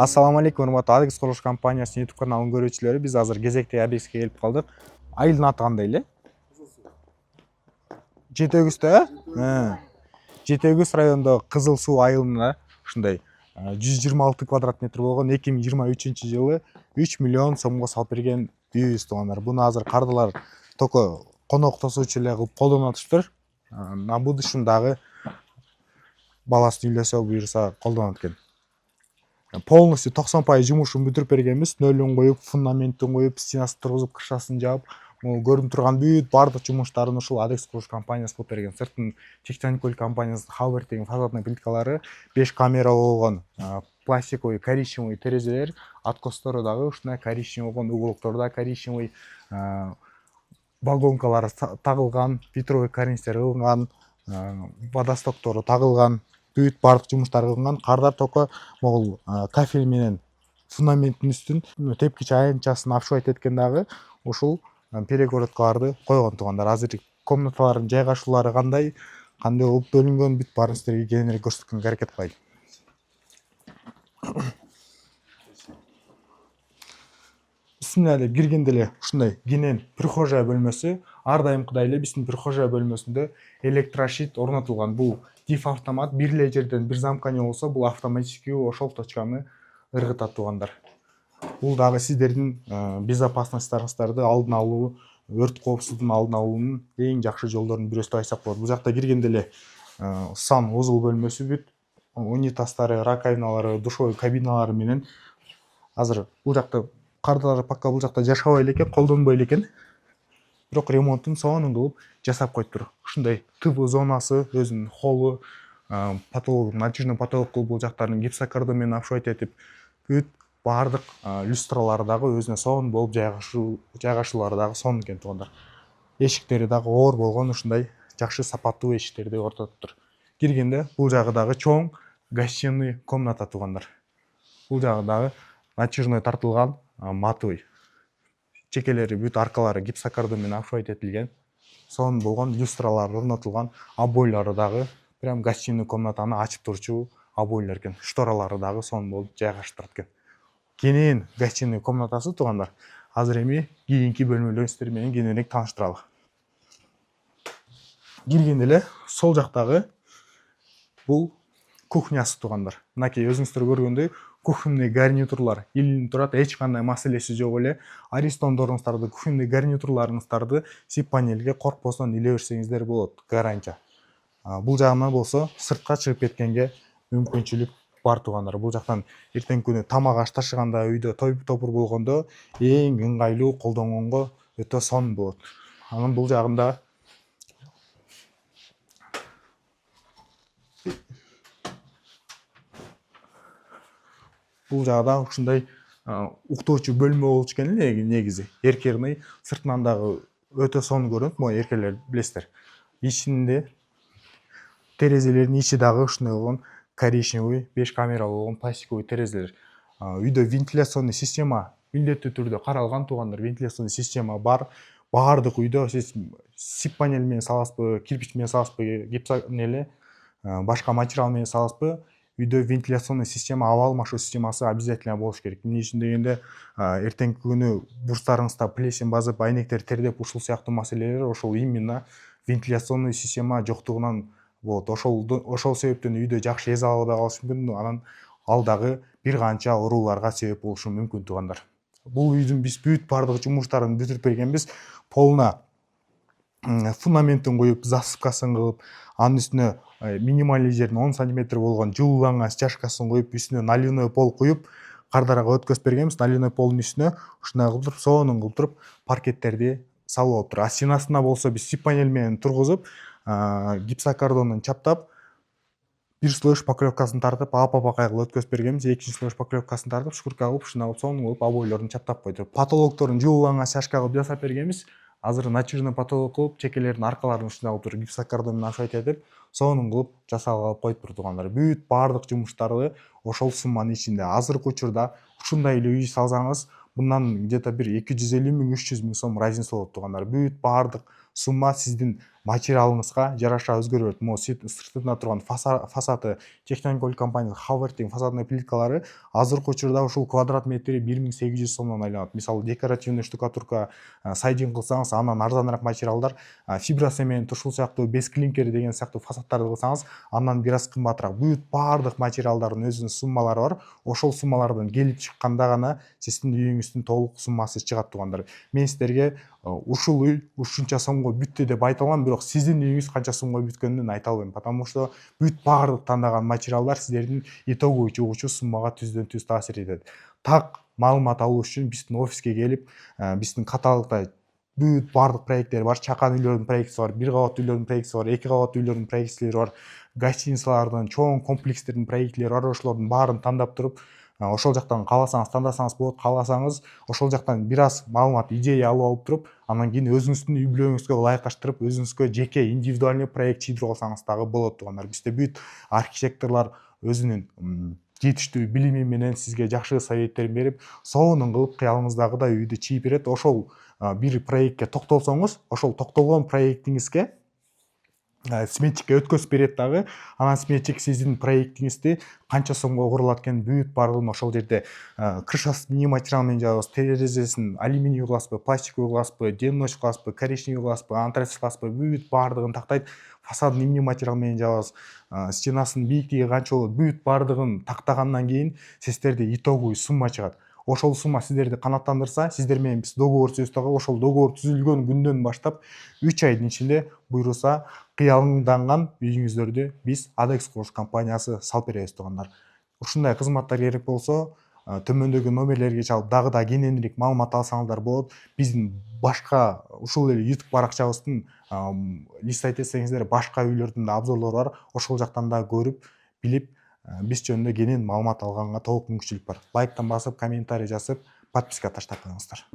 Ассаламу алейкум, урматтуу Адекс курулуш компаниясынын YouTube каналынын көрүүчүлөрү. Биз азыр кезектеги объектке келип калдык. Айылдын аты кандай эле? Жети Өгүздө, Жети Өгүз районундагы Кызыл Суу айылында ушундай 126 квадрат метр болгон 2023-жылы 3 миллион сомго салып берген үйүбүз туугандар. Буну азыр кардылар только конок тосуучу эле кылып колдонуп атышыптыр. Будущем дагы баласы үйлөсө буюрса колдонот экен. Полностью 90% жумушун бүтүрүп бергенбиз. Нөлүн коюп, фундаментин коюп, стенасын тургузуп, крышасын жаап, көрүнүп турган бүт бардык жумуштарын ушул Адекс курулуш компаниясы кылып берген. Сыртын Тектониколь компаниясынын Халберт деген фасадный плиткалары, 5 камера болгон пластиковый коричневый терезелер, откостору дагы ушундай коричневый болгон, уголоктору да коричневый, балконкалары тагылган, ветровой карнистер кылынган, водостоктору тагылган. Бүт бардык жумуштар кылынган. Кардар только могул кафель менен фундаменттин үстүн тепкич аянтчасын обшивать эткен дагы ушул перегородкаларды койгон туугандар. Азыр комнаталардын жайгашуулары кандай болуп бөлүнгөн, бүт баарын сиздерге кененирээк көрсөткөнгө аракет кылайын. Бисмилля деп киргенде эле ушундай кенен прихожая бөлмөсү, ар дайымкыдай эле биздин прихожая бөлмөсүндө электрошит орнотулган. Бул диф автомат, бир эле жерден бир замкание болсо, бул автоматически ошол точканы ыргытат туугандар. Бул дагы сиздердин безопасностьтарыңыздарды алдын алуу, өрт коопсуздугун алдын алуунун эң жакшы жолдорунун бирөөсү деп айтсак болот. Бул жакта киргенде эле сан узул бөлмөсү бүт, унитаздары, раковиналары, душевой кабиналары менен. Азыр бул жакта кардылар пока бул жакта жашабай элекен, колдонбой элекен. Бирок ремонтун сонун кылып жасап коюптур. Ушундай ТВ зонасы, өзүнүн холлу, потолок, натяжный потолок кылып бул жактарын гипсокартон менен обшивать этип, бүт бардык люстралары дагы өзүнө сонун болуп жайгашуулары дагы сонун экен туугандар. Эшиктери дагы оор болгон, ушундай жакшы сапаттуу эшиктерди ортотуптур. Киргенде бул жагы дагы чоң гостиный комната туугандар. Бул жагы дагы натяжный тартылган, матовый. Чекелери бүт аркалары гипсокартон менен обшивать этилген. Сонун болгон люстралар орнотулган, обойлары дагы прям гостиный комнатаны ачып турчу обойлор экен. Шторалары дагы сонун болуп жайгаштырат экен. Кенен гостиный комнатасы туугандар. Азыр эми кийинки бөлмөлөрүн сиздер менен кененирээк тааныштыралы. Киргенде эле сол жактагы бул кухнясы туугандар. Мынакей өзүңүздөр көргөндөй кухонный гарнитурлар илинип турат, эч кандай маселеси жок эле. Аристондоруңуздарды, кухонный гарнитурларыңыздарды сип панелге коркпостон иле берсеңиздер болот, гарантия. Бул жагынан болсо сыртка чыгып кеткенге мүмкүнчүлүк бар туугандар. Бул жактан эртеңки күнү тамак аш ташыганда, үйдө той топур болгондо эң ыңгайлуу колдонгонго өтө сонун болот. Анын бул жагында бул жагда ушундай уктоочу бөлмө болчу экен эле негизи. Эркерный сыртынан дагы өтө сонун көрүнөт, могу эркерлер билесиздер. Ичинде терезелердин ичи дагы ушундай болгон коричневый, 5 камера болгон пластиковый терезелер. Үйдө вентиляционный система милдеттүү түрдө каралган туугандар. Вентиляционный система бар. Баардык үйдө сиз сип панель менен саласызбы, кирпич менен саласызбы, башка материал менен саласызбы, үйдө вентиляционный система, аба алмашуу системасы обязательно болуш керек. Эмне үчүн дегенде, эртеңки күнү бурчтарыңызда плесень басып, айнектер тердеп, ушул сыяктуу маселелер ошол именно вентиляционный система жоктугунан болот. Ошол себептен үйдө жакшы эзе албай калышы мүмкүн, анан ал дагы бир канча ооруларга себеп болушу мүмкүн туугандар. Бул үйдүн биз бүт бардык жумуштарын бүтүрүп бергенбиз. Полна фундаментин коюп, засыпкасын кылып, анын үстүнө минимализердин 10 см болгон жылууланган стяжкасын коюп, үстүнө наливной пол куюп, кардарага өткөзүп бергенбиз. Наливной полдун үстүнө ушундай кылып туруп, сонун кылып туруп паркеттерди салып алыптыр. Стенасына болсо биз сип панель менен тургузуп, гипсокартондон чаптап, бир слой поклевкасын тартып, апа-бакай кылып өткөзүп бергенбиз. Экинчи слой поклевкасын тартып, шкурка кылып, ушундай кылып сонун кылып обойлорун чаптап койдук. Потолокторун жылууланган стяжка кылып жасап бергенбиз. Азыр натяжный потолок кылып, чекелердин аркаларын ушундай кылып туруп гипсокартон менен обшивать этип, сонун кылып жасалып коюптур туугандар. Бүт бардык жумуштарды ошол сумманын ичинде. Азыркы учурда ушундай эле үй салсаңыз, мындан где-то бир 250 миң, 300 миң сом разница болот туугандар. Бүт бардык сумма сиздин материалыңызга жараша өзгөрө берет. Могу сыртында турган фасады технониколь компания Хавертин фасадный плиткалары азыркы учурда ушул квадрат метри 1800 сомдон айланат. Мисалы декоративный штукатурка сайдинг кылсаңыз, андан арзаныраак материалдар фиброцемент, ушул сыяктуу бес клинкер деген сыяктуу фасадтарды кылсаңыз, андан бир аз кымбатыраак. Бүт баардык материалдардын өзүнүн суммалары бар. Ошол суммалардан келип чыкканда гана сиздин үйүңүздүн толук суммасы чыгат туугандар. Мен сиздерге ушул үй ушунча сомго бүттү деп айта алам, бирок сиздин үйүңүз канча сомго бүткөнүн айта албайм, потому что бүт баардык тандаган материалдар сиздердин итоговый чыгуучу суммага түздөн түз таасир этет. Так маалымат алуу үчүн биздин офиске келип, биздин каталогда бүт баардык проекттер бар. Чакан үйлөрдүн проектиси бар, бир кабаттуу үйлөрдүн проектиси бар, эки кабаттуу үйлөрдүн проектилери бар, гостиницалардын, чоң комплекстердин проектилери бар. Ошолордун баарын тандап туруп, ошол жактан кааласаңыз тандасаңыз болот, кааласаңыз ошол жактан бир аз маалымат, идея алып туруп, анан кийин өзүңүздүн үй бүлөңүзгө ылайыкташтырып, өзүңүзгө жеке индивидуальный проект чийдирип алсаңыз дагы болот туугандар. Бизде бүт архитекторлор өзүнүн жетиштүү билими менен сизге жакшы советтерин берип, сонун кылып кыялыңыздагыдай үйдү чийип берет. Ошол бир проектке токтолсоңуз, ошол токтолгон проектиңизге сметчикке өткөзүп берет дагы. Анан сметчик сиздин проектиңизди канча сомго курулат экенин бүт баардыгын ошол жерде крышасын эмне материал менен жабабыз, терезесин алюминий кыласызбы, пластиковый кыласызбы, демночь кыласызбы, коричневый кыласызбы, антрацит кыласызбы, бүт баардыгын тактайт. Фасадын эмне материал менен жабабыз, стенасынын бийиктиги канча болот, бүт баардыгын тактагандан кийин сиздерде итоговый сумма чыгат. Ошол сумма сиздерди канааттандырса, сиздер менен биз договор түзөбүз дагы. Ошол договор түзүлгөн күндөн баштап 3 айдын ичинде буйруса кыялыңданган үйүңүздөрдү биз Adex Kurs компаниясы салып беребиз туугандар. Ушундай кызматтар керек болсо, төмөндөгү номерлерге чалып дагы да кененирээк маалымат алсаңыздар болот. Биздин башка ушул эле YouTube баракчабыздын листайт этсеңиздер, башка үйлөрдүн да обзорлору бар. Ошол жактан да көрүп, билип, биз жөнүндө кенен маалымат алганга толук мүмкүнчүлүк бар. Лайктан басып, комментарий жазып, подписка таштап коюңуздар.